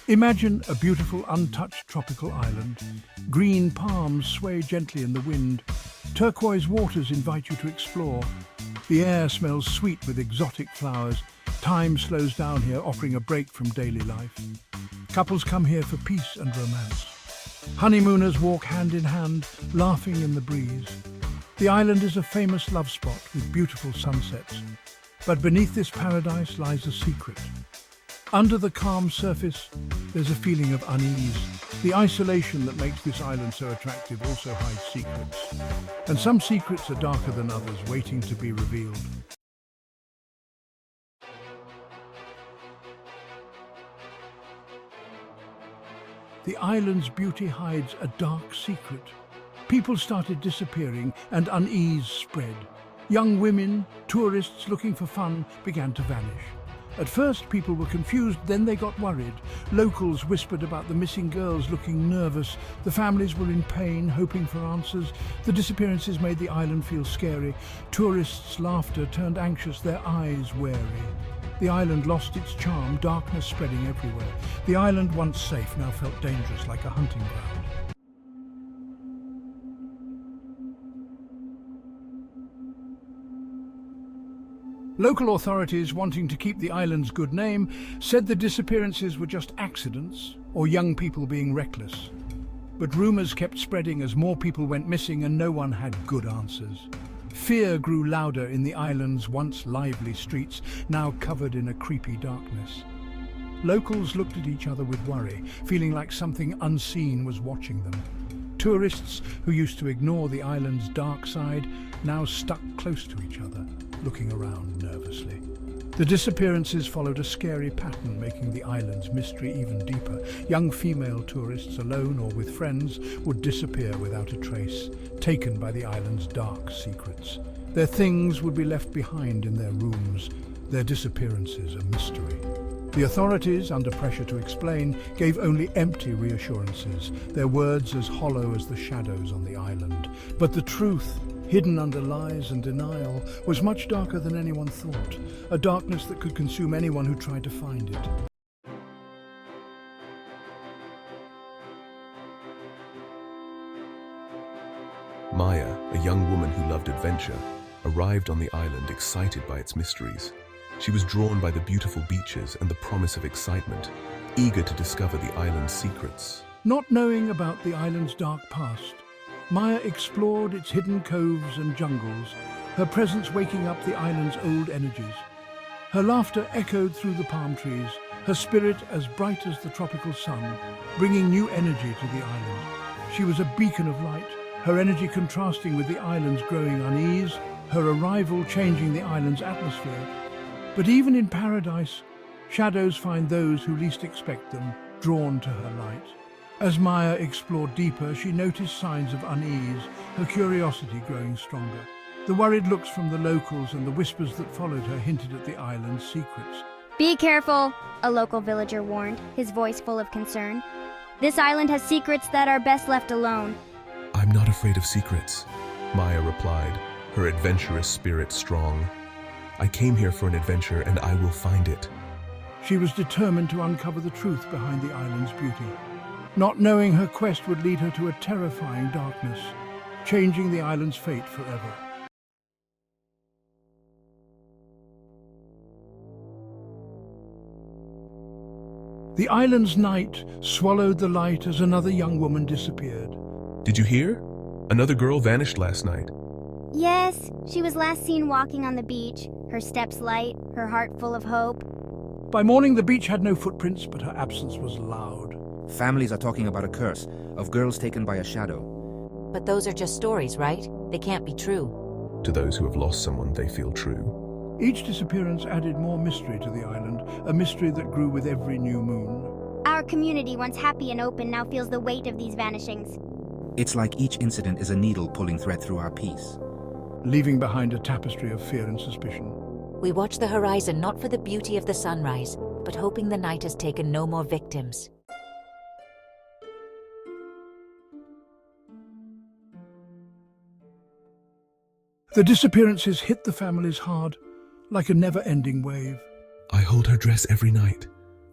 Imagine a beautiful, untouched tropical island. Green palms sway gently in the wind. Turquoise waters invite you to explore. The air smells sweet with exotic flowers. Time slows down here, offering a break from daily life. Couples come here for peace and romance. Honeymooners walk hand in hand, laughing in the breeze. The island is a famous love spot with beautiful sunsets. But beneath this paradise lies a secret. Under the calm surface, there's a feeling of unease. The isolation that makes this island so attractive also hides secrets. And some secrets are darker than others, waiting to be revealed. The island's beauty hides a dark secret. People started disappearing and unease spread. Young women, tourists looking for fun, began to vanish. At first, people were confused, then they got worried. Locals whispered about the missing girls looking nervous. The families were in pain, hoping for answers. The disappearances made the island feel scary. Tourists' laughter turned anxious, their eyes wary. The island lost its charm, darkness spreading everywhere. The island, once safe, now felt dangerous, like a hunting ground. Local authorities, wanting to keep the island's good name, said the disappearances were just accidents or young people being reckless. But rumors kept spreading as more people went missing and no one had good answers. Fear grew louder in the island's once lively streets, now covered in a creepy darkness. Locals looked at each other with worry, feeling like something unseen was watching them. Tourists who used to ignore the island's dark side now stuck close to each other, looking around nervously. The disappearances followed a scary pattern, making the island's mystery even deeper. Young female tourists, alone or with friends, would disappear without a trace, taken by the island's dark secrets. Their things would be left behind in their rooms, their disappearances a mystery. The authorities, under pressure to explain, gave only empty reassurances, their words as hollow as the shadows on the island. But the truth, hidden under lies and denial, was much darker than anyone thought, a darkness that could consume anyone who tried to find it. Maya, a young woman who loved adventure, arrived on the island excited by its mysteries. She was drawn by the beautiful beaches and the promise of excitement, eager to discover the island's secrets. Not knowing about the island's dark past, Maya explored its hidden coves and jungles, her presence waking up the island's old energies. Her laughter echoed through the palm trees, her spirit as bright as the tropical sun, bringing new energy to the island. She was a beacon of light, her energy contrasting with the island's growing unease, her arrival changing the island's atmosphere. But even in paradise, shadows find those who least expect them, drawn to her light. As Maya explored deeper, she noticed signs of unease, her curiosity growing stronger. The worried looks from the locals and the whispers that followed her hinted at the island's secrets. "Be careful," a local villager warned, his voice full of concern. "This island has secrets that are best left alone." "I'm not afraid of secrets," Maya replied, her adventurous spirit strong. "I came here for an adventure and I will find it." She was determined to uncover the truth behind the island's beauty. Not knowing her quest would lead her to a terrifying darkness, changing the island's fate forever. The island's night swallowed the light as another young woman disappeared. "Did you hear? Another girl vanished last night." Yes, she was last seen walking on the beach, her steps light, her heart full of hope. By morning, the beach had no footprints, but her absence was loud. Families are talking about a curse of girls taken by a shadow. But those are just stories, right? They can't be true. To those who have lost someone, they feel true. Each disappearance added more mystery to the island, a mystery that grew with every new moon. Our community, once happy and open, now feels the weight of these vanishings. It's like each incident is a needle pulling thread through our peace, leaving behind a tapestry of fear and suspicion. We watch the horizon not for the beauty of the sunrise, but hoping the night has taken no more victims. The disappearances hit the families hard, like a never-ending wave. "I hold her dress every night.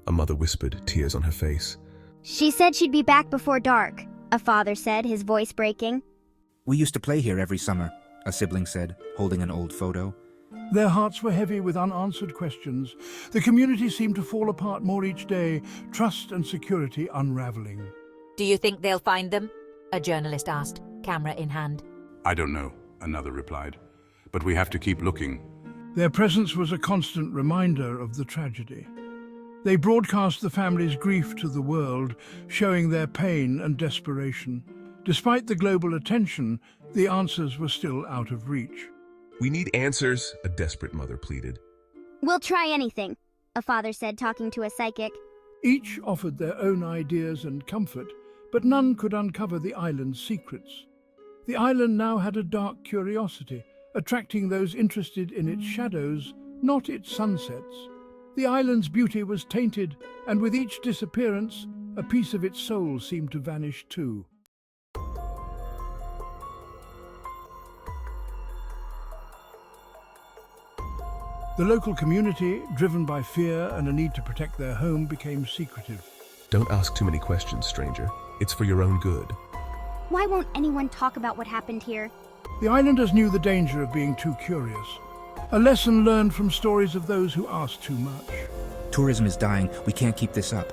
a mother whispered, tears on her face. She said she'd be back before dark, a father said, his voice breaking. We used to play here every summer, a sibling said, holding an old photo. Their hearts were heavy with unanswered questions. The community seemed to fall apart more each day, trust and security unraveling. Do you think they'll find them? A journalist asked, camera in hand. I don't know, another replied. But we have to keep looking. Their presence was a constant reminder of the tragedy. They broadcast the family's grief to the world, showing their pain and desperation. Despite the global attention, the answers were still out of reach. We need answers, a desperate mother pleaded. We'll try anything, a father said, talking to a psychic. Each offered their own ideas and comfort, but none could uncover the island's secrets. The island now had a dark curiosity, attracting those interested in its shadows, not its sunsets. The island's beauty was tainted, and with each disappearance, a piece of its soul seemed to vanish too. The local community, driven by fear and a need to protect their home, became secretive. Don't ask too many questions, stranger. It's for your own good. Why won't anyone talk about what happened here? The islanders knew the danger of being too curious, a lesson learned from stories of those who asked too much. Tourism is dying. We can't keep this up.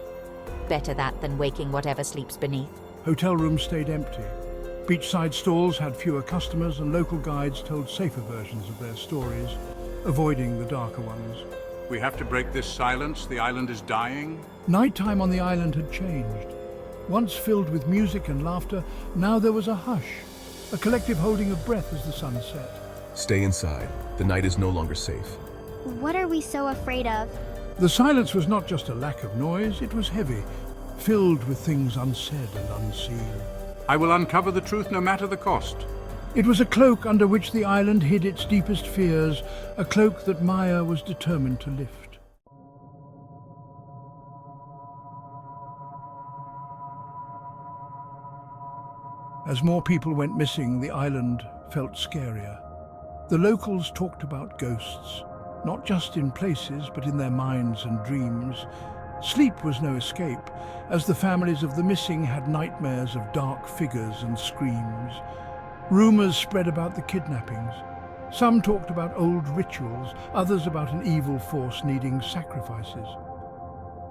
Better that than waking whatever sleeps beneath. Hotel rooms stayed empty. Beachside stalls had fewer customers, and local guides told safer versions of their stories, avoiding the darker ones. We have to break this silence. The island is dying. Nighttime on the island had changed. Once filled with music and laughter, now there was a hush, a collective holding of breath as the sun set. Stay inside. The night is no longer safe. What are we so afraid of? The silence was not just a lack of noise, it was heavy, filled with things unsaid and unseen. I will uncover the truth no matter the cost. It was a cloak under which the island hid its deepest fears, a cloak that Maya was determined to lift. As more people went missing, the island felt scarier. The locals talked about ghosts, not just in places, but in their minds and dreams. Sleep was no escape, as the families of the missing had nightmares of dark figures and screams. Rumors spread about the kidnappings. Some talked about old rituals, others about an evil force needing sacrifices.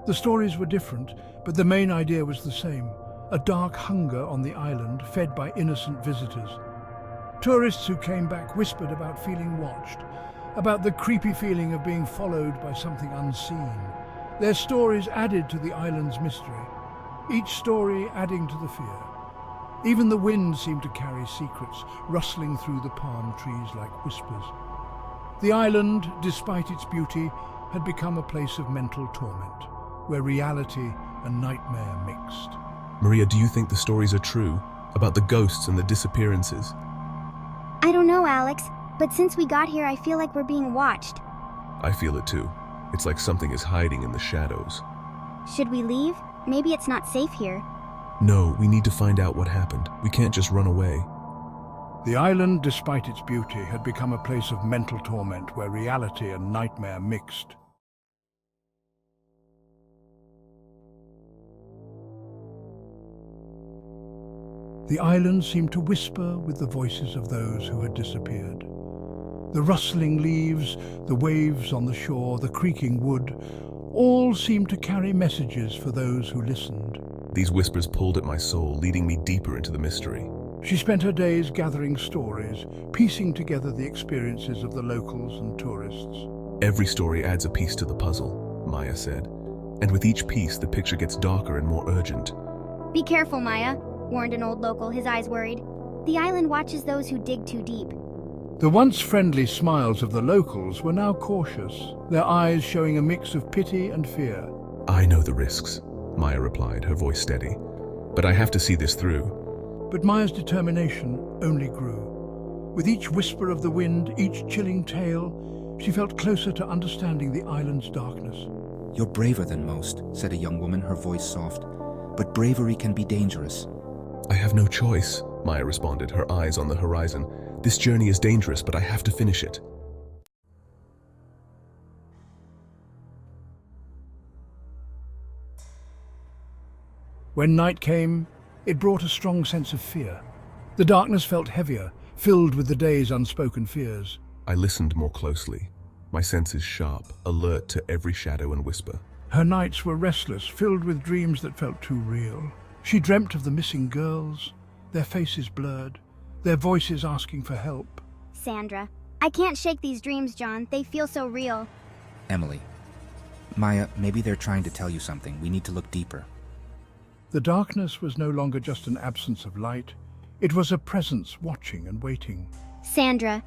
The stories were different, but the main idea was the same: a dark hunger on the island fed by innocent visitors. Tourists who came back whispered about feeling watched, about the creepy feeling of being followed by something unseen. Their stories added to the island's mystery, each story adding to the fear. Even the wind seemed to carry secrets, rustling through the palm trees like whispers. The island, despite its beauty, had become a place of mental torment, where reality and nightmare mixed. Maria, do you think the stories are true? About the ghosts and the disappearances? I don't know, Alex, but since we got here, I feel like we're being watched. I feel it too. It's like something is hiding in the shadows. Should we leave? Maybe it's not safe here. No, we need to find out what happened. We can't just run away. The island, despite its beauty, had become a place of mental torment where reality and nightmare mixed. The island seemed to whisper with the voices of those who had disappeared. The rustling leaves, the waves on the shore, the creaking wood, all seemed to carry messages for those who listened. These whispers pulled at my soul, leading me deeper into the mystery. She spent her days gathering stories, piecing together the experiences of the locals and tourists. Every story adds a piece to the puzzle, Maya said. And with each piece, the picture gets darker and more urgent. Be careful, Maya, warned an old local, his eyes worried. The island watches those who dig too deep. The once friendly smiles of the locals were now cautious, their eyes showing a mix of pity and fear. I know the risks, Maya replied, her voice steady. But I have to see this through. But Maya's determination only grew. With each whisper of the wind, each chilling tale, she felt closer to understanding the island's darkness. You're braver than most, said a young woman, her voice soft. But bravery can be dangerous. I have no choice, Maya responded, her eyes on the horizon. This journey is dangerous, but I have to finish it. When night came, it brought a strong sense of fear. The darkness felt heavier, filled with the day's unspoken fears. I listened more closely, my senses sharp, alert to every shadow and whisper. Her nights were restless, filled with dreams that felt too real. She dreamt of the missing girls, their faces blurred, their voices asking for help. Sandra, I can't shake these dreams, John. They feel so real. Emily. Maya, maybe they're trying to tell you something. We need to look deeper. The darkness was no longer just an absence of light. It was a presence watching and waiting. Sandra,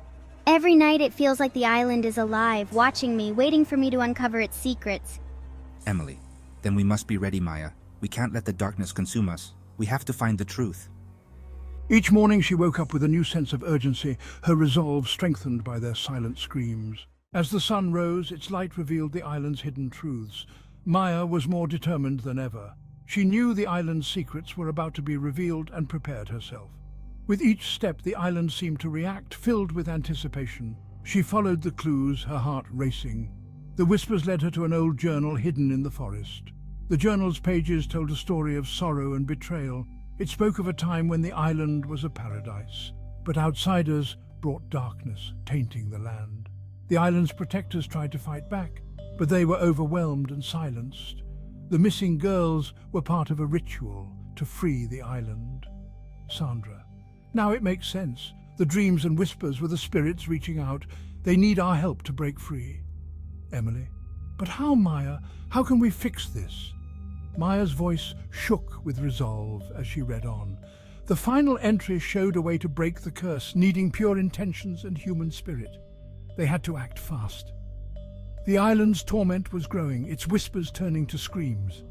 every night it feels like the island is alive, watching me, waiting for me to uncover its secrets. Emily. Then we must be ready, Maya. We can't let the darkness consume us. We have to find the truth. Each morning she woke up with a new sense of urgency, her resolve strengthened by their silent screams. As the sun rose, its light revealed the island's hidden truths. Maya was more determined than ever. She knew the island's secrets were about to be revealed and prepared herself. With each step, the island seemed to react, filled with anticipation. She followed the clues, her heart racing. The whispers led her to an old journal hidden in the forest. The journal's pages told a story of sorrow and betrayal. It spoke of a time when the island was a paradise, but outsiders brought darkness, tainting the land. The island's protectors tried to fight back, but they were overwhelmed and silenced. The missing girls were part of a ritual to free the island. Sandra. Now it makes sense. The dreams and whispers were the spirits reaching out. They need our help to break free. Emily. But how, Maya? How can we fix this? Maya's voice shook with resolve as she read on. The final entry showed a way to break the curse, needing pure intentions and human spirit. They had to act fast. The island's torment was growing, its whispers turning to screams.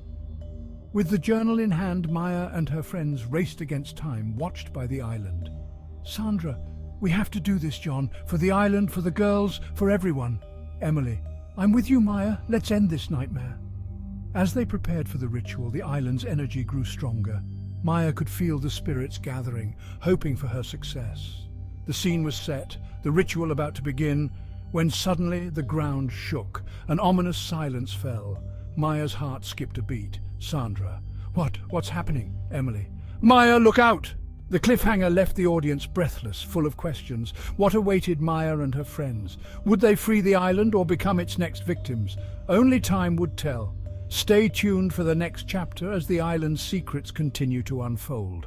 With the journal in hand, Maya and her friends raced against time, watched by the island. Sandra, we have to do this, John, for the island, for the girls, for everyone. Emily, I'm with you, Maya. Let's end this nightmare. As they prepared for the ritual, the island's energy grew stronger. Maya could feel the spirits gathering, hoping for her success. The scene was set, the ritual about to begin, when suddenly the ground shook. An ominous silence fell. Maya's heart skipped a beat. Sandra. What's happening? Emily. Maya, look out! The cliffhanger left the audience breathless, full of questions. What awaited Maya and her friends? Would they free the island or become its next victims? Only time would tell. Stay tuned for the next chapter as the island's secrets continue to unfold.